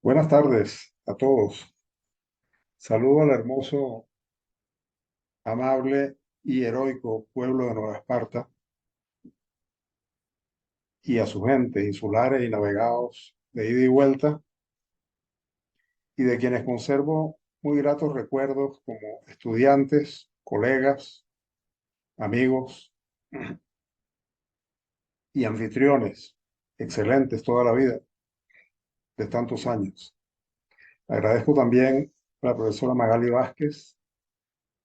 Buenas tardes a todos. Saludo al hermoso, amable y heroico pueblo de Nueva Esparta y a su gente, insulares y navegados de ida y vuelta, y de quienes conservo muy gratos recuerdos como estudiantes, colegas, amigos y anfitriones, excelentes toda la vida, de tantos años. Agradezco también a la profesora Magali Vázquez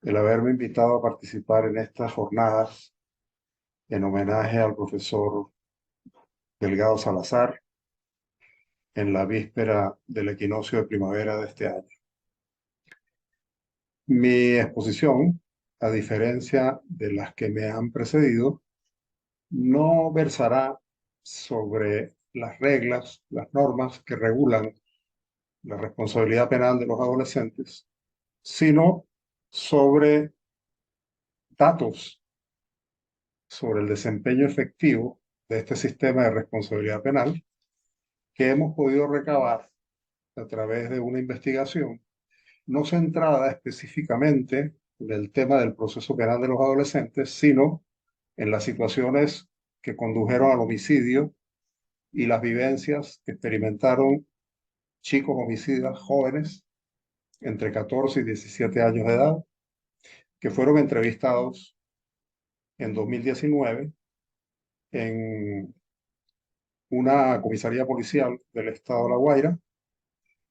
el haberme invitado a participar en estas jornadas en homenaje al profesor Delgado Salazar en la víspera del equinoccio de primavera de este año. Mi exposición, a diferencia de las que me han precedido, no versará sobre las reglas, las normas que regulan la responsabilidad penal de los adolescentes, sino sobre datos sobre el desempeño efectivo de este sistema de responsabilidad penal que hemos podido recabar a través de una investigación no centrada específicamente en el tema del proceso penal de los adolescentes, sino en las situaciones que condujeron al homicidio y las vivencias que experimentaron chicos homicidas jóvenes entre 14 y 17 años de edad, que fueron entrevistados en 2019 en una comisaría policial del estado de La Guaira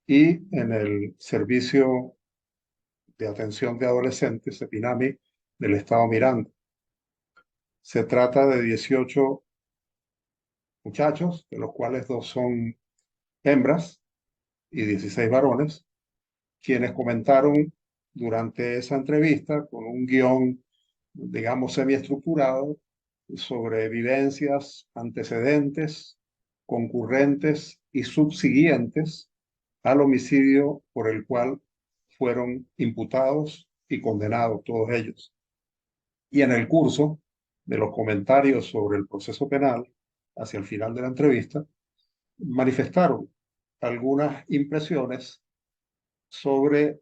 y en el Servicio de Atención de Adolescentes, SEPINAMI, del estado Miranda. Se trata de 18 muchachos, de los cuales dos son hembras y 16 varones, quienes comentaron durante esa entrevista con un guión, digamos, semiestructurado sobre vivencias, antecedentes, concurrentes y subsiguientes al homicidio por el cual fueron imputados y condenados todos ellos. Y en el curso de los comentarios sobre el proceso penal, hacia el final de la entrevista, manifestaron algunas impresiones sobre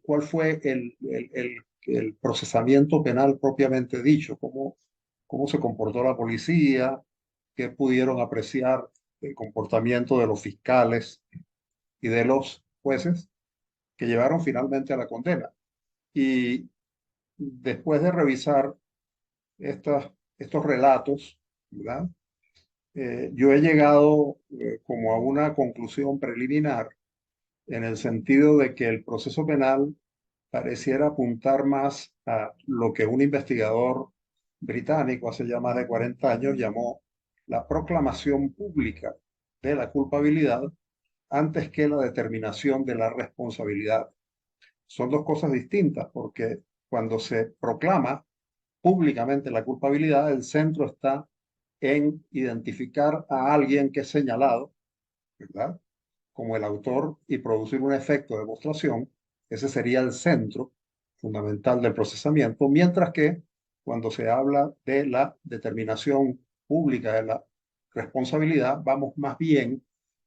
cuál fue el procesamiento penal propiamente dicho, cómo se comportó la policía, qué pudieron apreciar el comportamiento de los fiscales y de los jueces que llevaron finalmente a la condena. Y después de revisar estos relatos, ¿verdad? Yo he llegado como a una conclusión preliminar en el sentido de que el proceso penal pareciera apuntar más a lo que un investigador británico hace ya más de 40 años llamó la proclamación pública de la culpabilidad antes que la determinación de la responsabilidad. Son dos cosas distintas porque cuando se proclama públicamente la culpabilidad, el centro está en identificar a alguien que es señalado, ¿verdad?, como el autor y producir un efecto de demostración. Ese sería el centro fundamental del procesamiento, mientras que cuando se habla de la determinación pública de la responsabilidad, vamos más bien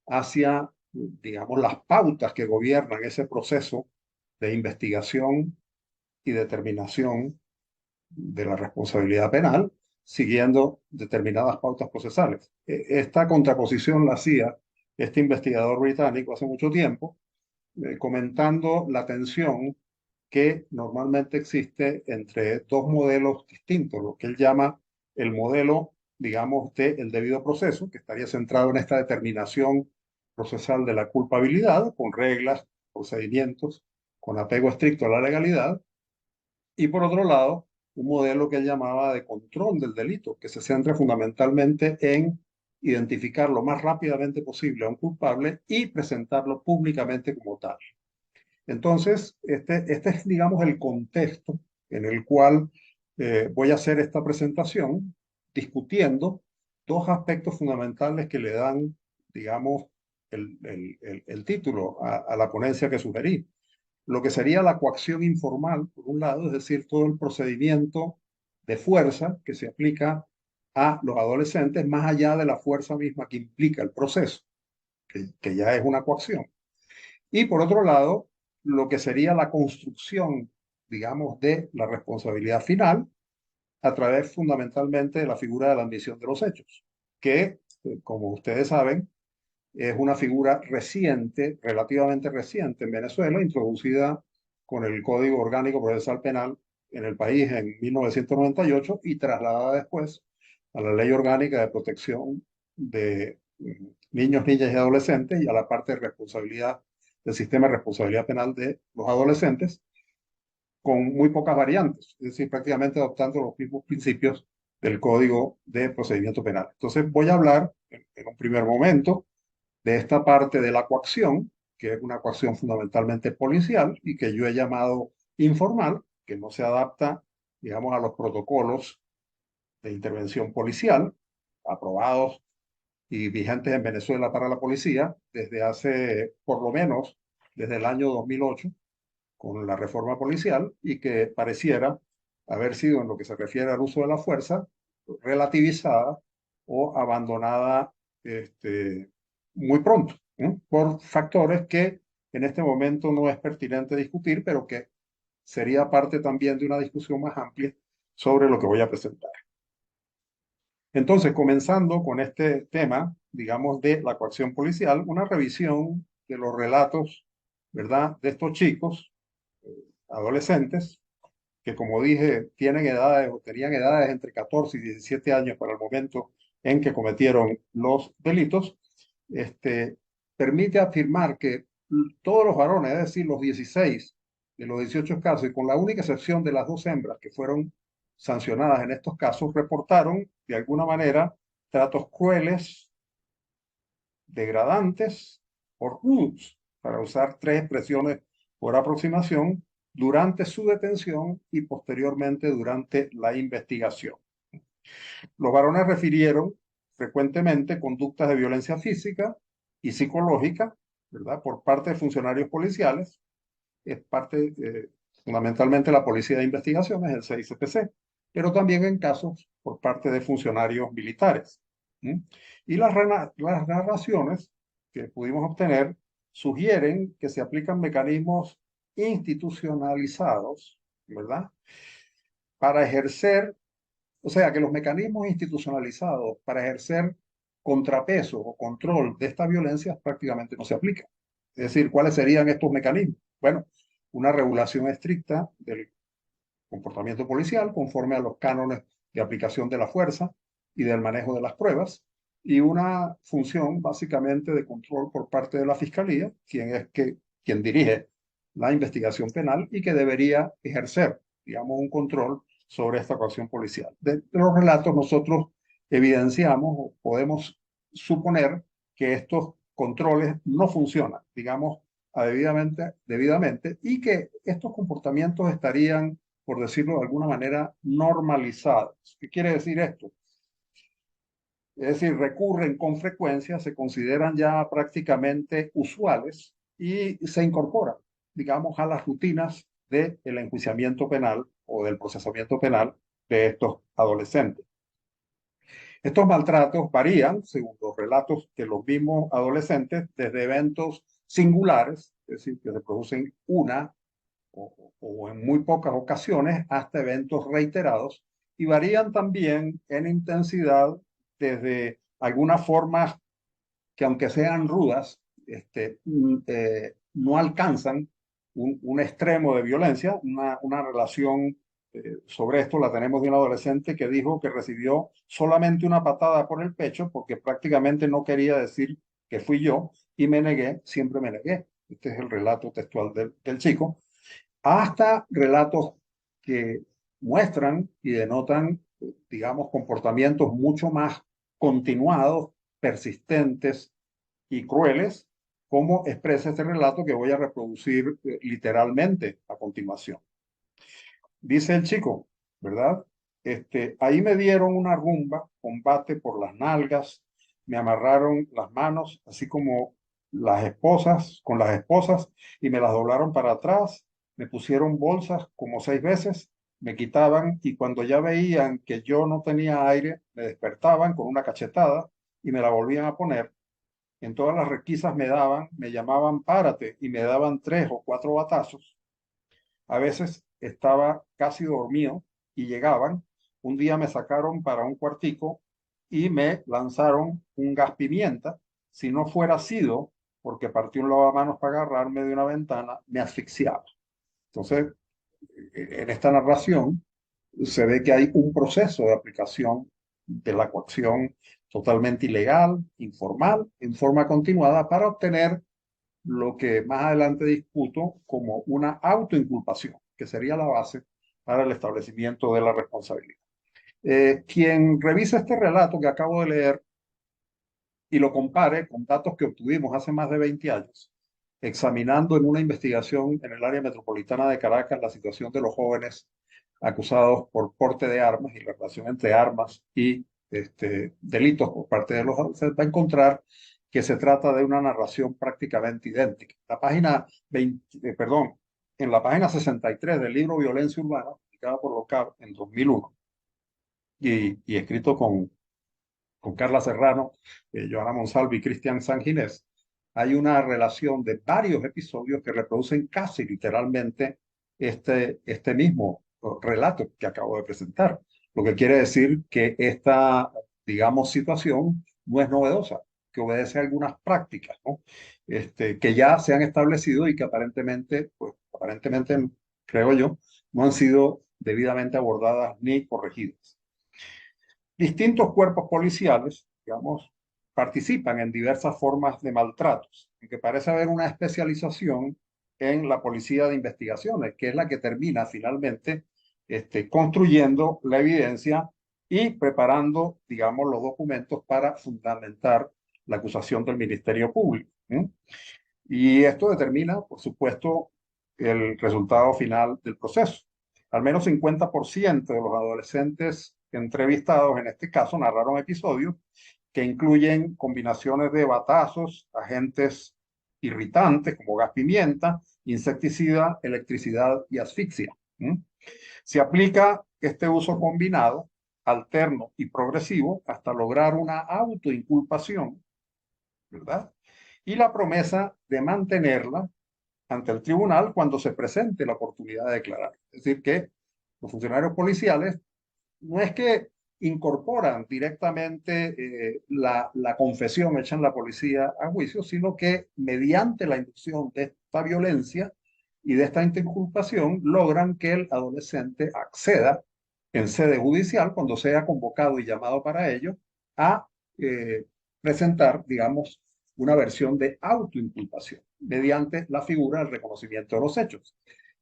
hacia, digamos, las pautas que gobiernan ese proceso de investigación y determinación de la responsabilidad penal, siguiendo determinadas pautas procesales. Esta contraposición la hacía este investigador británico hace mucho tiempo, comentando la tensión que normalmente existe entre dos modelos distintos, lo que él llama el modelo, digamos, del debido proceso, que estaría centrado en esta determinación procesal de la culpabilidad, con reglas, procedimientos, con apego estricto a la legalidad, y por otro lado, un modelo que él llamaba de control del delito, que se centra fundamentalmente en identificar lo más rápidamente posible a un culpable y presentarlo públicamente como tal. Entonces, este es, digamos, el contexto en el cual voy a hacer esta presentación, discutiendo dos aspectos fundamentales que le dan, digamos, el título a la ponencia que sugerí. Lo que sería la coacción informal, por un lado, es decir, todo el procedimiento de fuerza que se aplica a los adolescentes, más allá de la fuerza misma que implica el proceso, que ya es una coacción. Y por otro lado, lo que sería la construcción, digamos, de la responsabilidad final a través fundamentalmente de la figura de la admisión de los hechos, que, como ustedes saben, es una figura reciente, relativamente reciente en Venezuela, introducida con el Código Orgánico Procesal Penal en el país en 1998 y trasladada después a la Ley Orgánica de Protección de Niños, Niñas y Adolescentes y a la parte de responsabilidad del sistema de responsabilidad penal de los adolescentes, con muy pocas variantes, es decir, prácticamente adoptando los mismos principios del Código de Procedimiento Penal. Entonces voy a hablar en un primer momento de esta parte de la coacción, que es una coacción fundamentalmente policial y que yo he llamado informal, que no se adapta, digamos, a los protocolos de intervención policial aprobados y vigentes en Venezuela para la policía desde hace, por lo menos, desde el año 2008, con la reforma policial, y que pareciera haber sido, en lo que se refiere al uso de la fuerza, relativizada o abandonada muy pronto, ¿eh? Por factores que en este momento no es pertinente discutir, pero que sería parte también de una discusión más amplia sobre lo que voy a presentar. Entonces, comenzando con este tema, digamos, de la coacción policial, una revisión de los relatos, ¿verdad?, de estos chicos, adolescentes, que como dije, tienen edades o tenían edades entre 14 y 17 años para el momento en que cometieron los delitos, este, permite afirmar que todos los varones, es decir, los 16 de los 18 casos, y con la única excepción de las dos hembras que fueron sancionadas en estos casos, reportaron de alguna manera tratos crueles, degradantes o rudos, para usar tres expresiones por aproximación, durante su detención y posteriormente durante la investigación. Los varones refirieron frecuentemente conductas de violencia física y psicológica, ¿verdad?, por parte de funcionarios policiales, es parte fundamentalmente la Policía de Investigaciones, el CICPC, pero también en casos por parte de funcionarios militares. ¿Mm? Y las narraciones que pudimos obtener sugieren que se aplican mecanismos institucionalizados, ¿verdad?, para ejercer, o sea, que los mecanismos institucionalizados para ejercer contrapeso o control de esta violencia prácticamente no se aplican. Es decir, ¿cuáles serían estos mecanismos? Bueno, una regulación estricta del comportamiento policial conforme a los cánones de aplicación de la fuerza y del manejo de las pruebas, y una función básicamente de control por parte de la Fiscalía, quien dirige la investigación penal y que debería ejercer, digamos, un control sobre esta actuación policial. De los relatos nosotros evidenciamos o podemos suponer que estos controles no funcionan, digamos, debidamente, y que estos comportamientos estarían, por decirlo de alguna manera, normalizados. ¿Qué quiere decir esto? Es decir, recurren con frecuencia, se consideran ya prácticamente usuales y se incorporan, digamos, a las rutinas del enjuiciamiento penal o del procesamiento penal de estos adolescentes. Estos maltratos varían, según los relatos de los mismos adolescentes, desde eventos singulares, es decir, que se producen una o en muy pocas ocasiones, hasta eventos reiterados, y varían también en intensidad desde algunas formas que, aunque sean rudas, no alcanzan un extremo de violencia. Una relación sobre esto la tenemos de un adolescente que dijo que recibió solamente una patada por el pecho porque prácticamente no quería decir que fui yo y me negué, siempre me negué. Este es el relato textual del chico, hasta relatos que muestran y denotan, digamos, comportamientos mucho más continuados, persistentes y crueles, como expresa este relato que voy a reproducir literalmente a continuación. Dice el chico, ¿verdad? Ahí me dieron una rumba, combate por las nalgas, me amarraron las manos, así como con las esposas, y me las doblaron para atrás, me pusieron bolsas como 6 veces, me quitaban, y cuando ya veían que yo no tenía aire, me despertaban con una cachetada y me la volvían a poner. En todas las requisas me llamaban párate y me daban 3 o 4 batazos. A veces estaba casi dormido y llegaban. Un día me sacaron para un cuartico y me lanzaron un gas pimienta. Si no fuera sido porque partí un lavamanos para agarrarme de una ventana, me asfixiaba. Entonces, en esta narración se ve que hay un proceso de aplicación de la coacción totalmente ilegal, informal, en forma continuada para obtener lo que más adelante discuto como una autoinculpación, que sería la base para el establecimiento de la responsabilidad. Quien revisa este relato que acabo de leer y lo compare con datos que obtuvimos hace más de 20 años, examinando en una investigación en el área metropolitana de Caracas la situación de los jóvenes acusados por porte de armas y la relación entre armas y delitos por parte de los adolescentes, va a encontrar que se trata de una narración prácticamente idéntica. La página 20, en la página 63 del libro Violencia Urbana, publicada por Local en 2001 y escrito con Carla Serrano, Joana Monsalve y Cristian Sanginés, hay una relación de varios episodios que reproducen casi literalmente este mismo relato que acabo de presentar. Lo que quiere decir que esta, digamos, situación no es novedosa, que obedece a algunas prácticas, ¿no? Que ya se han establecido y que aparentemente, pues, aparentemente, creo yo, no han sido debidamente abordadas ni corregidas. Distintos cuerpos policiales, digamos, participan en diversas formas de maltratos, que parece haber una especialización en la policía de investigaciones, que es la que termina finalmente construyendo la evidencia y preparando, digamos, los documentos para fundamentar la acusación del Ministerio Público. ¿Eh? Y esto determina, por supuesto, el resultado final del proceso. Al menos 50% de los adolescentes entrevistados en este caso narraron episodios que incluyen combinaciones de batazos, agentes irritantes como gas pimienta, insecticida, electricidad y asfixia. ¿Mm? Se aplica este uso combinado, alterno y progresivo hasta lograr una autoinculpación, ¿verdad? Y la promesa de mantenerla ante el tribunal cuando se presente la oportunidad de declarar. Es decir, que los funcionarios policiales no es que incorporan directamente la confesión hecha en la policía a juicio, sino que mediante la inducción de esta violencia y de esta inculpación logran que el adolescente acceda en sede judicial, cuando sea convocado y llamado para ello, a eh, presentar, digamos, una versión de autoinculpación mediante la figura del reconocimiento de los hechos.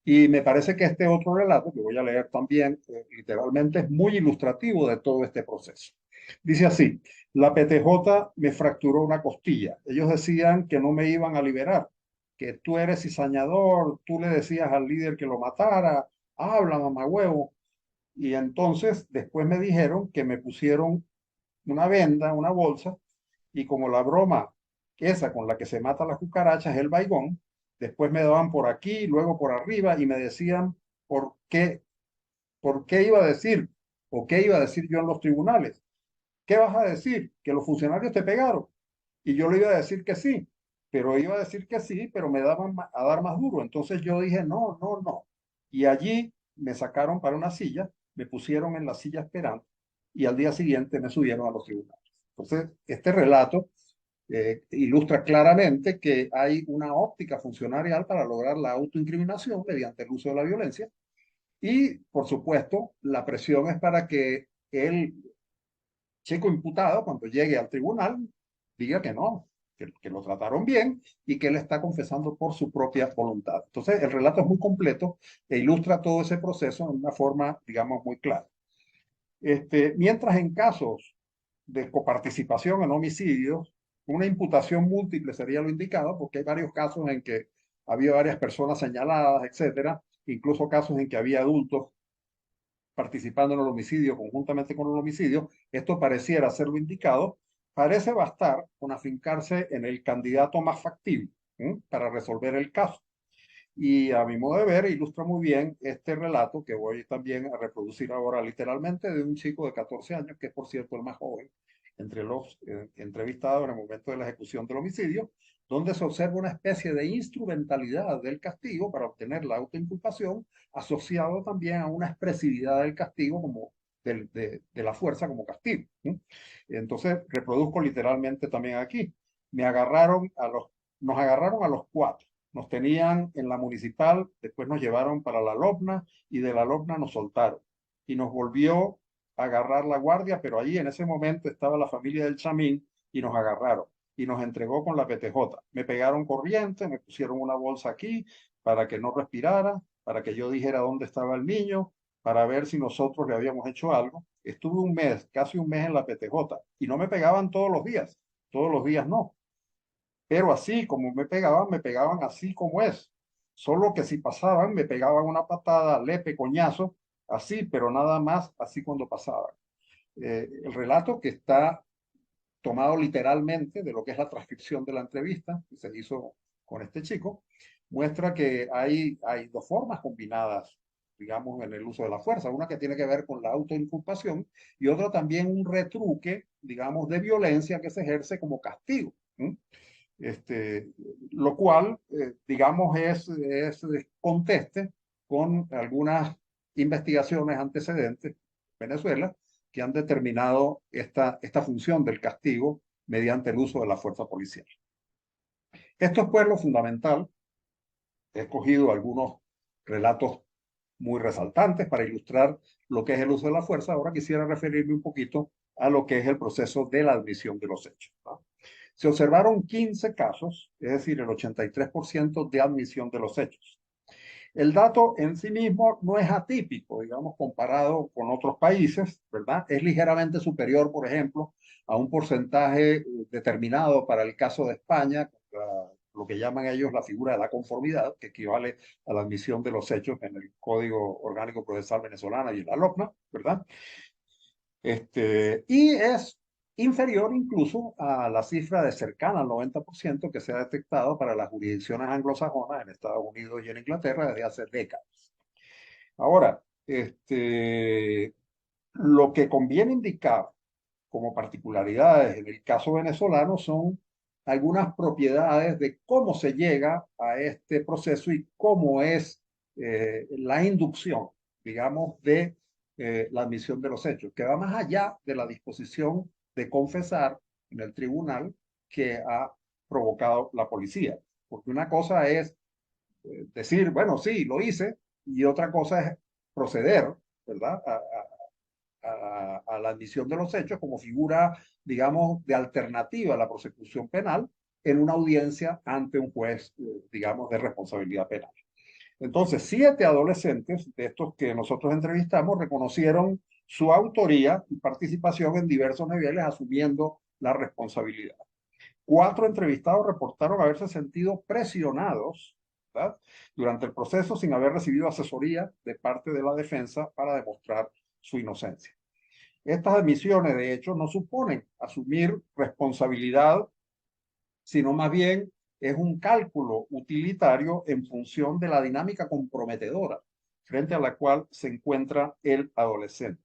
Y me parece que este otro relato, que voy a leer también literalmente, es muy ilustrativo de todo este proceso. Dice así: la PTJ me fracturó una costilla. Ellos decían que no me iban a liberar, que tú eres cizañador, tú le decías al líder que lo matara, habla, mamagüevo. Y entonces después me dijeron que me pusieron una venda, una bolsa, y como la broma esa con la que se mata las cucarachas es el baigón, después me daban por aquí, luego por arriba y me decían por qué iba a decir o qué iba a decir yo en los tribunales. ¿Qué vas a decir? ¿Que los funcionarios te pegaron? Y yo le iba a decir que sí, pero iba a decir que sí, pero me daban a dar más duro. Entonces yo dije, no, no, no. Y allí me sacaron para una silla, me pusieron en la silla esperando y al día siguiente me subieron a los tribunales. Entonces, este relato ilustra claramente que hay una óptica funcionarial para lograr la autoincriminación mediante el uso de la violencia y, por supuesto, la presión es para que el chico imputado, cuando llegue al tribunal, diga que no, que lo trataron bien y que él está confesando por su propia voluntad. Entonces, el relato es muy completo e ilustra todo ese proceso en una forma, digamos, muy clara. Mientras en casos de coparticipación en homicidios, una imputación múltiple sería lo indicado, porque hay varios casos en que había varias personas señaladas, etcétera, incluso casos en que había adultos participando en el homicidio conjuntamente con el homicidio. Esto pareciera ser lo indicado. Parece bastar con afincarse en el candidato más factible para resolver el caso. Y a mi modo de ver, ilustra muy bien este relato que voy también a reproducir ahora literalmente de un chico de 14 años, que es por cierto el más joven, entre los entrevistados en el momento de la ejecución del homicidio, donde se observa una especie de instrumentalidad del castigo para obtener la autoinculpación, asociado también a una expresividad del castigo como de la fuerza como castigo. Entonces, reproduzco literalmente también aquí. Nos agarraron a los cuatro. Nos tenían en la municipal, después nos llevaron para la Lobna y de la Lobna nos soltaron. Y nos volvió a agarrar la guardia, pero allí en ese momento estaba la familia del Chamín y nos agarraron y nos entregó con la PTJ. Me pegaron corriente, me pusieron una bolsa aquí para que no respirara, para que yo dijera dónde estaba el niño, para ver si nosotros le habíamos hecho algo. Estuve un mes, casi un mes en la PTJ y no me pegaban todos los días no. Pero así como me pegaban así como es. Solo que si pasaban, me pegaban una patada, lepe, coñazo, así, pero nada más así cuando pasaban. El relato que está tomado literalmente de lo que es la transcripción de la entrevista que se hizo con este chico, muestra que hay dos formas combinadas, digamos, en el uso de la fuerza. Una que tiene que ver con la autoinculpación y otra también un retruque, digamos, de violencia que se ejerce como castigo. Este, lo cual, digamos, es conteste con algunas investigaciones antecedentes en Venezuela que han determinado esta función del castigo mediante el uso de la fuerza policial. Esto es pues lo fundamental. He escogido algunos relatos muy resaltantes para ilustrar lo que es el uso de la fuerza. Ahora quisiera referirme un poquito a lo que es el proceso de la admisión de los hechos, ¿no? Se observaron 15 casos, es decir, el 83% de admisión de los hechos. El dato en sí mismo no es atípico, digamos, comparado con otros países, ¿verdad? Es ligeramente superior, por ejemplo, a un porcentaje determinado para el caso de España, lo que llaman ellos la figura de la conformidad, que equivale a la admisión de los hechos en el Código Orgánico Procesal Venezolano y en la LOPNA, ¿verdad? Y es inferior incluso a la cifra de cercana al 90% que se ha detectado para las jurisdicciones anglosajonas en Estados Unidos y en Inglaterra desde hace décadas. Ahora, lo que conviene indicar como particularidades en el caso venezolano son algunas propiedades de cómo se llega a este proceso y cómo es la inducción, digamos, de la admisión de los hechos, que va más allá de la disposición de confesar en el tribunal que ha provocado la policía. Porque una cosa es decir, bueno, sí, lo hice, y otra cosa es proceder, ¿verdad? A la admisión de los hechos como figura, digamos, de alternativa a la prosecución penal en una audiencia ante un juez, digamos, de responsabilidad penal. Entonces, 7 adolescentes de estos que nosotros entrevistamos reconocieron su autoría y participación en diversos niveles, asumiendo la responsabilidad. 4 entrevistados reportaron haberse sentido presionados, ¿verdad?, durante el proceso sin haber recibido asesoría de parte de la defensa para demostrar su inocencia. Estas admisiones, de hecho, no suponen asumir responsabilidad, sino más bien es un cálculo utilitario en función de la dinámica comprometedora frente a la cual se encuentra el adolescente.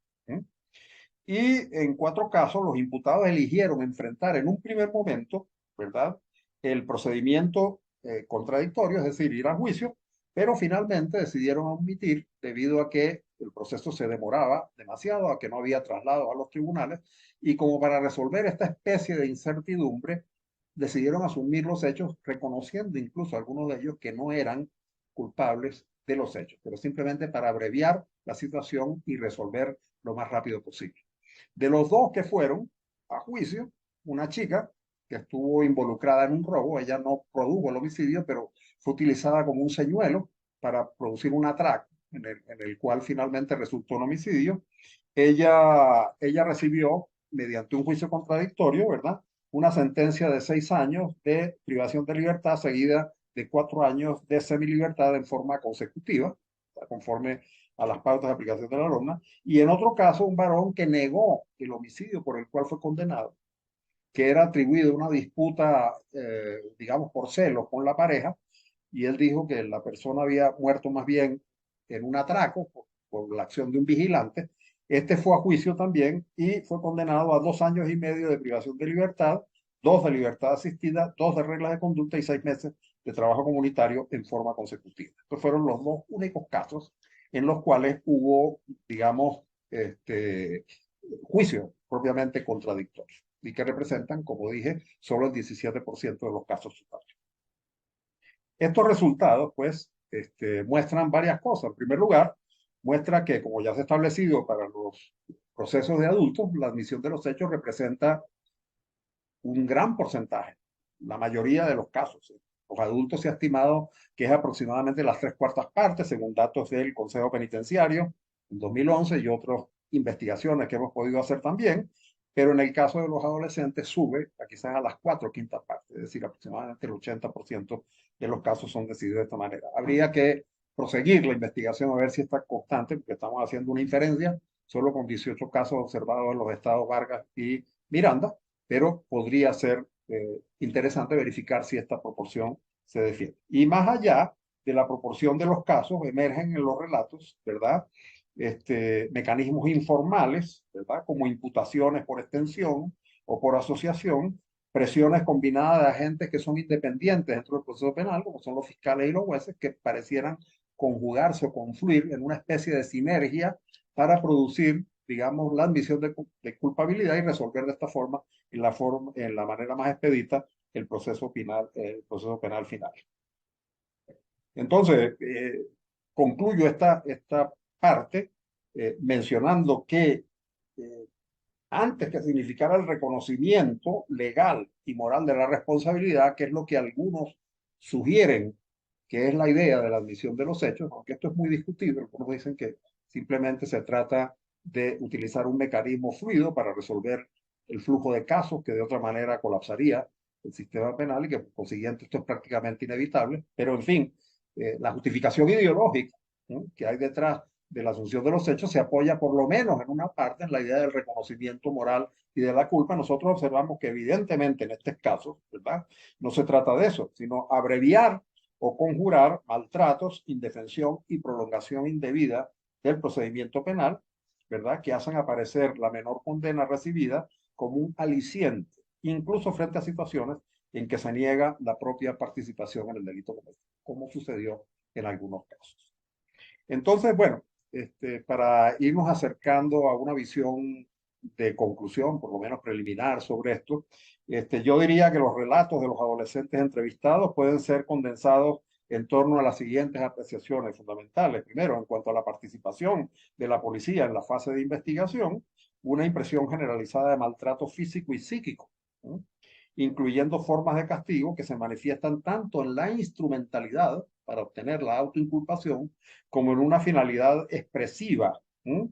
Y en 4 casos, los imputados eligieron enfrentar en un primer momento, ¿verdad?, el procedimiento contradictorio, es decir, ir a juicio, pero finalmente decidieron omitir debido a que el proceso se demoraba demasiado, a que no había traslado a los tribunales, y como para resolver esta especie de incertidumbre, decidieron asumir los hechos, reconociendo incluso algunos de ellos que no eran culpables de los hechos, pero simplemente para abreviar la situación y resolver lo más rápido posible. De los 2 que fueron a juicio, una chica que estuvo involucrada en un robo, ella no produjo el homicidio, pero fue utilizada como un señuelo para producir un atraco en el cual finalmente resultó un homicidio. Ella recibió, mediante un juicio contradictorio, ¿verdad?, una sentencia de 6 años de privación de libertad seguida de 4 años de semilibertad en forma consecutiva, conforme a las pautas de aplicación de la norma, y en otro caso un varón que negó el homicidio por el cual fue condenado, que era atribuido a una disputa, digamos, por celos con la pareja, y él dijo que la persona había muerto más bien en un atraco por la acción de un vigilante, Este fue a juicio también y fue condenado a 2 años y medio de privación de libertad, 2 de libertad asistida, 2 de reglas de conducta y 6 meses de trabajo comunitario en forma consecutiva. Estos fueron los 2 únicos casos en los cuales hubo, digamos, juicios propiamente contradictorios y que representan, como dije, solo el 17% de los casos totales. Estos resultados, pues, muestran varias cosas. En primer lugar, muestra que, como ya se ha establecido para los procesos de adultos, la admisión de los hechos representa un gran porcentaje, la mayoría de los casos. Los adultos se ha estimado que es aproximadamente las 3/4 partes, según datos del Consejo Penitenciario en 2011 y otras investigaciones que hemos podido hacer también, pero en el caso de los adolescentes sube a quizás a las 4/5 partes, es decir, aproximadamente el 80% de los casos son decididos de esta manera. Habría que proseguir la investigación a ver si está constante, porque estamos haciendo una inferencia solo con 18 casos observados en los estados Vargas y Miranda, pero podría ser interesante verificar si esta proporción se defiende. Y más allá de la proporción de los casos, emergen en los relatos, ¿verdad? Mecanismos informales, ¿verdad? Como imputaciones por extensión o por asociación, presiones combinadas de agentes que son independientes dentro del proceso penal, como son los fiscales y los jueces, que parecieran conjugarse o confluir en una especie de sinergia para producir, digamos, la admisión de culpabilidad y resolver de esta forma, en la manera más expedita, el proceso penal final. Entonces, concluyo esta parte mencionando que eh, antes que significara el reconocimiento legal y moral de la responsabilidad, que es lo que algunos sugieren que es la idea de la admisión de los hechos, aunque esto es muy discutido, algunos dicen que simplemente se trata de utilizar un mecanismo fluido para resolver el flujo de casos que de otra manera colapsaría el sistema penal y que por consiguiente esto es prácticamente inevitable, pero en fin, la justificación ideológica, ¿no?, que hay detrás de la asunción de los hechos se apoya por lo menos en una parte en la idea del reconocimiento moral y de la culpa. Nosotros observamos que evidentemente en estos casos, ¿verdad?, no se trata de eso, sino abreviar o conjurar maltratos, indefensión y prolongación indebida del procedimiento penal, ¿verdad?, que hacen aparecer la menor condena recibida como un aliciente, incluso frente a situaciones en que se niega la propia participación en el delito cometido, como sucedió en algunos casos. Entonces, bueno, para irnos acercando a una visión de conclusión, por lo menos preliminar sobre esto, yo diría que los relatos de los adolescentes entrevistados pueden ser condensados en torno a las siguientes apreciaciones fundamentales. Primero, en cuanto a la participación de la policía en la fase de investigación, una impresión generalizada de maltrato físico y psíquico, ¿no?, incluyendo formas de castigo que se manifiestan tanto en la instrumentalidad para obtener la autoinculpación como en una finalidad expresiva, ¿m?,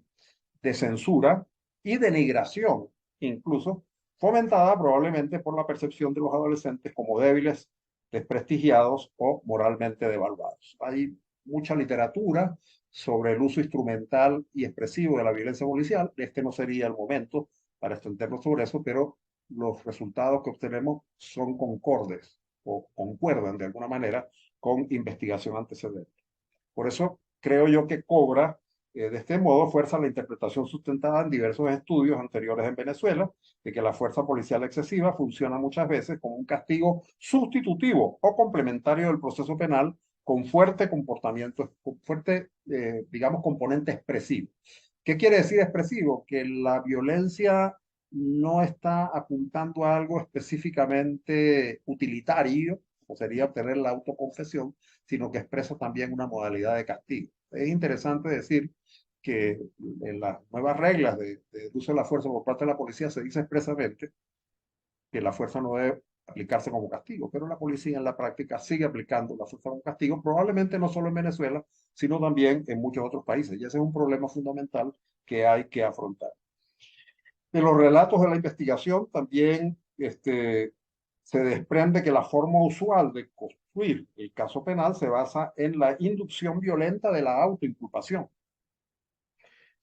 de censura y denigración, incluso fomentada probablemente por la percepción de los adolescentes como débiles, desprestigiados o moralmente devaluados. Hay mucha literatura sobre el uso instrumental y expresivo de la violencia policial. Este no sería el momento para extendernos sobre eso, pero los resultados que obtenemos son concordes o concuerdan de alguna manera con investigación antecedente. Por eso creo yo que cobra de este modo fuerza la interpretación sustentada en diversos estudios anteriores en Venezuela de que la fuerza policial excesiva funciona muchas veces como un castigo sustitutivo o complementario del proceso penal con fuerte comportamiento, con fuerte, digamos, componente expresivo. ¿Qué quiere decir expresivo? Que la violencia no está apuntando a algo específicamente utilitario, o sería obtener la autoconfesión, sino que expresa también una modalidad de castigo. Es interesante decir que en las nuevas reglas de uso de la fuerza por parte de la policía se dice expresamente que la fuerza no debe aplicarse como castigo, pero la policía en la práctica sigue aplicando la fuerza como castigo, probablemente no solo en Venezuela, sino también en muchos otros países. Y ese es un problema fundamental que hay que afrontar. De los relatos de la investigación también se desprende que la forma usual de construir el caso penal se basa en la inducción violenta de la autoinculpación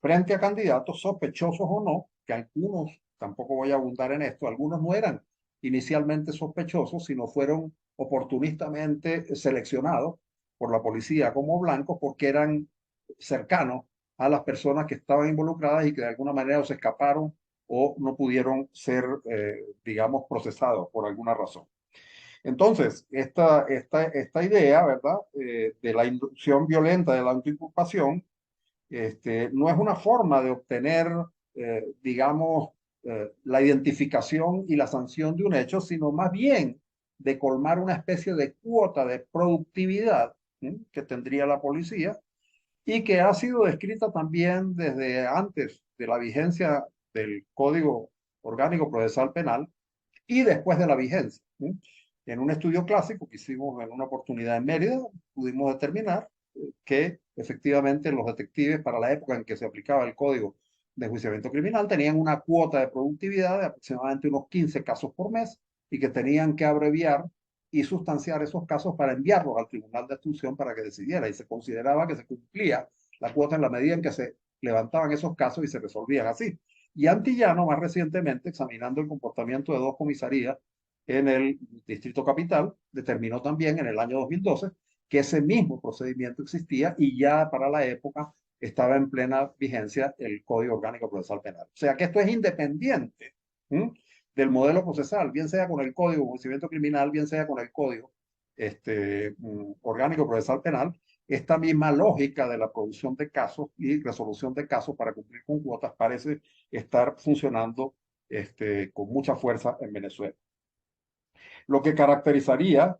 frente a candidatos sospechosos o no, que algunos, tampoco voy a abundar en esto, algunos no eran inicialmente sospechosos, sino fueron oportunistamente seleccionados por la policía como blancos porque eran cercanos a las personas que estaban involucradas y que de alguna manera o se escaparon o no pudieron ser, digamos, procesados por alguna razón. Entonces, esta idea, ¿verdad?, de la inducción violenta de la autoinculpación, no es una forma de obtener, digamos, la identificación y la sanción de un hecho, sino más bien de colmar una especie de cuota de productividad, ¿sí?, que tendría la policía y que ha sido descrita también desde antes de la vigencia del Código Orgánico Procesal Penal y después de la vigencia, ¿sí? En un estudio clásico que hicimos en una oportunidad en Mérida, pudimos determinar que efectivamente los detectives para la época en que se aplicaba el Código de Enjuiciamiento Criminal tenían una cuota de productividad de aproximadamente unos 15 casos por mes y que tenían que abreviar y sustanciar esos casos para enviarlos al Tribunal de Instrucción para que decidiera. Y se consideraba que se cumplía la cuota en la medida en que se levantaban esos casos y se resolvían así. Y Antillano, más recientemente, examinando el comportamiento de dos comisarías en el Distrito Capital, determinó también en el año 2012 que ese mismo procedimiento existía y ya para la época estaba en plena vigencia el Código Orgánico Procesal Penal. O sea que esto es independiente, ¿sí?, del modelo procesal, bien sea con el Código de Enjuiciamiento Criminal, bien sea con el Código Orgánico Procesal Penal. Esta misma lógica de la producción de casos y resolución de casos para cumplir con cuotas parece estar funcionando con mucha fuerza en Venezuela. Lo que caracterizaría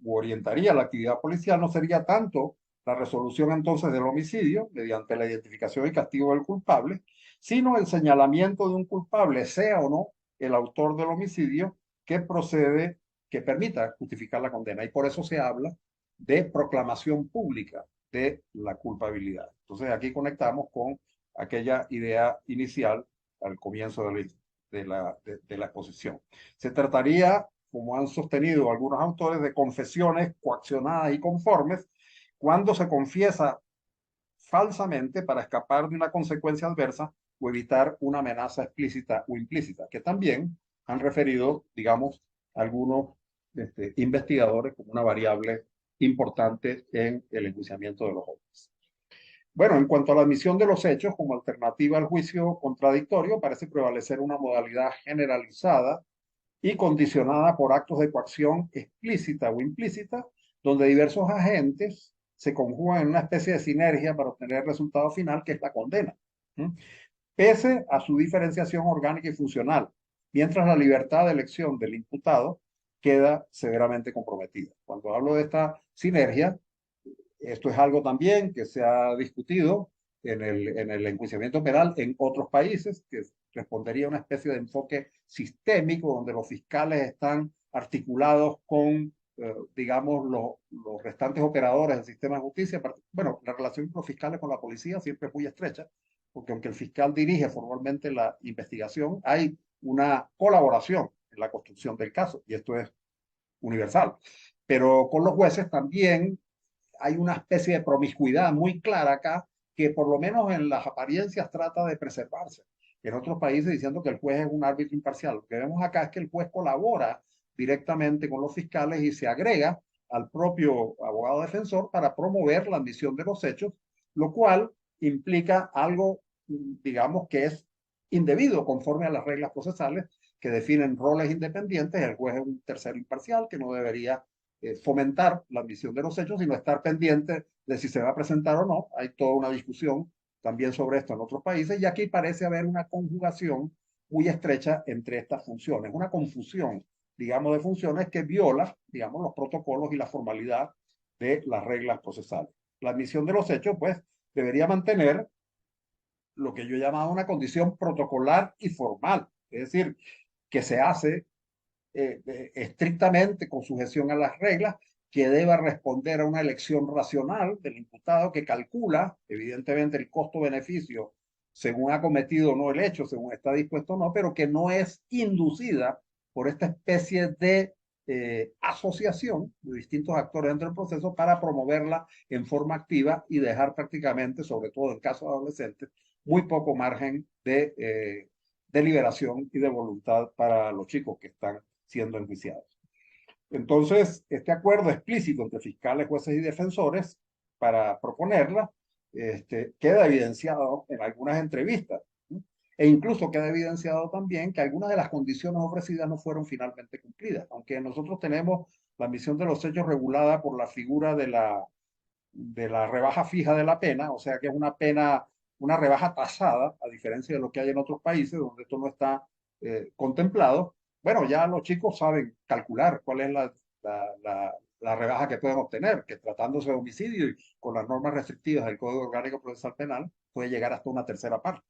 u orientaría la actividad policial no sería tanto la resolución entonces del homicidio mediante la identificación y castigo del culpable, sino el señalamiento de un culpable, sea o no el autor del homicidio, que procede, que permita justificar la condena. Y por eso se habla de proclamación pública de la culpabilidad. Entonces aquí conectamos con aquella idea inicial al comienzo de la exposición. Se trataría, como han sostenido algunos autores, de confesiones coaccionadas y conformes cuando se confiesa falsamente para escapar de una consecuencia adversa o evitar una amenaza explícita o implícita, que también han referido, digamos, algunos investigadores como una variable importante en el enjuiciamiento de los jóvenes. Bueno, en cuanto a la admisión de los hechos como alternativa al juicio contradictorio, parece prevalecer una modalidad generalizada y condicionada por actos de coacción explícita o implícita, donde diversos agentes se conjugan en una especie de sinergia para obtener el resultado final, que es la condena, ¿sí?, pese a su diferenciación orgánica y funcional, mientras la libertad de elección del imputado queda severamente comprometida. Cuando hablo de esta sinergia, esto es algo también que se ha discutido en el enjuiciamiento penal en otros países, que respondería a una especie de enfoque sistémico donde los fiscales están articulados con, digamos, los restantes operadores del sistema de justicia. Bueno, la relación de los fiscales con la policía siempre es muy estrecha, porque aunque el fiscal dirige formalmente la investigación, hay una colaboración en la construcción del caso, y esto es universal. Pero con los jueces también hay una especie de promiscuidad muy clara acá, que por lo menos en las apariencias trata de preservarse. En otros países diciendo que el juez es un árbitro imparcial. Lo que vemos acá es que el juez colabora directamente con los fiscales y se agrega al propio abogado defensor para promover la admisión de los hechos, lo cual implica algo, digamos, que es indebido conforme a las reglas procesales que definen roles independientes. El juez es un tercero imparcial que no debería fomentar la admisión de los hechos, sino estar pendiente de si se va a presentar o no. Hay toda una discusión también sobre esto en otros países, y aquí parece haber una conjugación muy estrecha entre estas funciones, una confusión, digamos, de funciones que viola, digamos, los protocolos y la formalidad de las reglas procesales. La admisión de los hechos, pues, debería mantener lo que yo he llamado una condición protocolar y formal, es decir, que se hace estrictamente con sujeción a las reglas, que deba responder a una elección racional del imputado que calcula, evidentemente, el costo-beneficio según ha cometido o no el hecho, según está dispuesto o no, pero que no es inducida por esta especie de asociación de distintos actores dentro del proceso para promoverla en forma activa y dejar prácticamente, sobre todo en casos adolescentes, muy poco margen de deliberación y de voluntad para los chicos que están siendo enjuiciados. Entonces, este acuerdo explícito entre fiscales, jueces y defensores para proponerla queda evidenciado en algunas entrevistas. ¿Sí? E incluso queda evidenciado también que algunas de las condiciones ofrecidas no fueron finalmente cumplidas. Aunque nosotros tenemos la admisión de los hechos regulada por la figura de la rebaja fija de la pena, o sea que es una pena, una rebaja tasada, a diferencia de lo que hay en otros países donde esto no está contemplado. Bueno, ya los chicos saben calcular cuál es la rebaja que pueden obtener, que tratándose de homicidio y con las normas restrictivas del Código Orgánico Procesal Penal, puede llegar hasta una tercera parte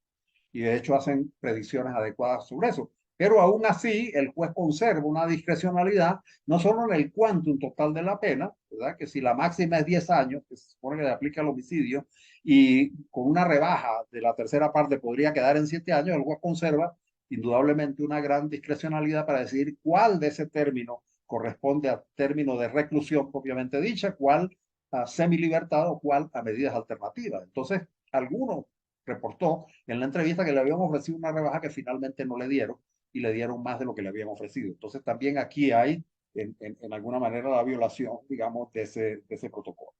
y de hecho hacen predicciones adecuadas sobre eso. Pero aún así, el juez conserva una discrecionalidad, no solo en el quantum total de la pena, ¿verdad? Que si la máxima es 10 años, que se supone que le aplica el homicidio, y con una rebaja de la tercera parte podría quedar en 7 años, el juez conserva indudablemente una gran discrecionalidad para decidir cuál de ese término corresponde a término de reclusión propiamente dicha, cuál a semilibertad o cuál a medidas alternativas. Entonces, algunos reportó en la entrevista que le habían ofrecido una rebaja que finalmente no le dieron y le dieron más de lo que le habían ofrecido. Entonces también aquí hay en alguna manera la violación, digamos, de ese protocolo.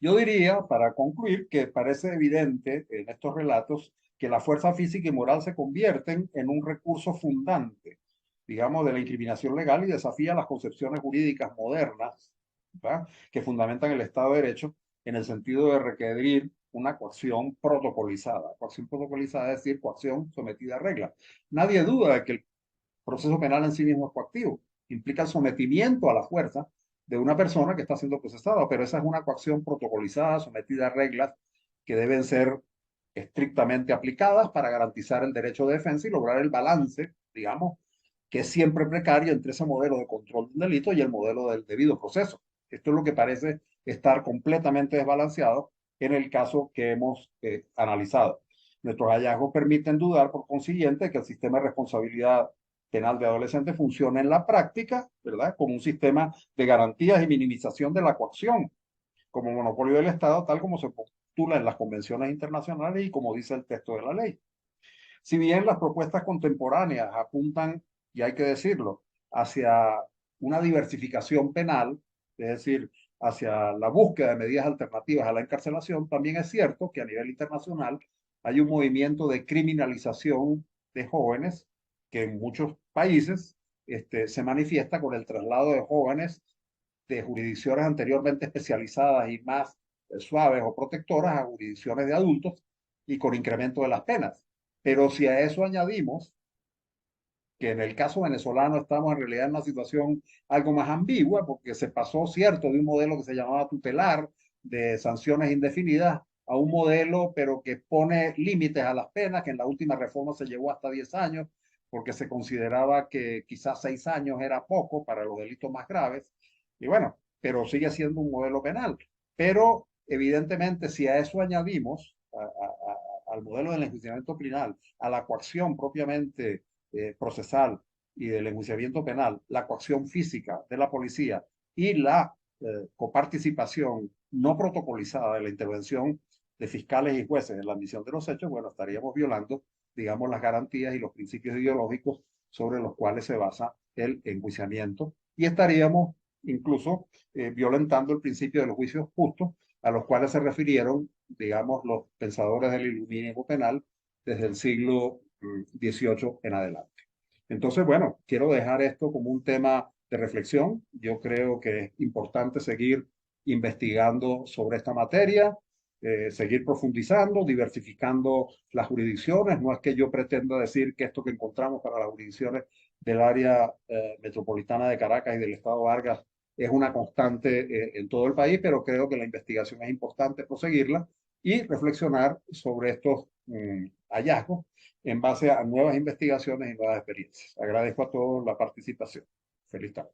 Yo diría, para concluir, que parece evidente en estos relatos que la fuerza física y moral se convierten en un recurso fundante, digamos, de la incriminación legal y desafía las concepciones jurídicas modernas, ¿verdad? Que fundamentan el Estado de Derecho en el sentido de requerir una coacción protocolizada. Coacción protocolizada es decir, coacción sometida a reglas. Nadie duda de que el proceso penal en sí mismo es coactivo. Implica el sometimiento a la fuerza de una persona que está siendo procesada, pero esa es una coacción protocolizada, sometida a reglas que deben ser estrictamente aplicadas para garantizar el derecho de defensa y lograr el balance, digamos, que es siempre precario entre ese modelo de control del delito y el modelo del debido proceso. Esto es lo que parece estar completamente desbalanceado en el caso que hemos analizado. Nuestros hallazgos permiten dudar, por consiguiente, que el sistema de responsabilidad penal de adolescentes funciona en la práctica, ¿verdad? Como un sistema de garantías y minimización de la coacción, como monopolio del Estado, tal como se postula en las convenciones internacionales y como dice el texto de la ley. Si bien las propuestas contemporáneas apuntan, y hay que decirlo, hacia una diversificación penal, es decir, hacia la búsqueda de medidas alternativas a la encarcelación, también es cierto que a nivel internacional hay un movimiento de criminalización de jóvenes que en muchos países se manifiesta con el traslado de jóvenes de jurisdicciones anteriormente especializadas y más suaves o protectoras a jurisdicciones de adultos y con incremento de las penas. Pero si a eso añadimos que en el caso venezolano estamos en realidad en una situación algo más ambigua, porque se pasó, cierto, de un modelo que se llamaba tutelar, de sanciones indefinidas, a un modelo, pero que pone límites a las penas, que en la última reforma se llevó hasta 10 años, porque se consideraba que quizás 6 años era poco para los delitos más graves. Y bueno, pero sigue siendo un modelo penal. Pero evidentemente, si a eso añadimos, al modelo del enjuiciamiento penal, a la coacción propiamente procesal y del enjuiciamiento penal, la coacción física de la policía y la coparticipación no protocolizada de la intervención de fiscales y jueces en la admisión de los hechos, bueno, estaríamos violando, digamos, las garantías y los principios ideológicos sobre los cuales se basa el enjuiciamiento y estaríamos incluso violentando el principio de los juicios justos a los cuales se refirieron, digamos, los pensadores del iluminismo penal desde el siglo XVIII en adelante. Entonces, bueno, quiero dejar esto como un tema de reflexión. Yo creo que es importante seguir investigando sobre esta materia, seguir profundizando, diversificando las jurisdicciones. No es que yo pretenda decir que esto que encontramos para las jurisdicciones del área metropolitana de Caracas y del estado Vargas es una constante en todo el país, pero creo que la investigación es importante proseguirla y reflexionar sobre estos hallazgos en base a nuevas investigaciones y nuevas experiencias. Agradezco a todos la participación. Feliz tarde.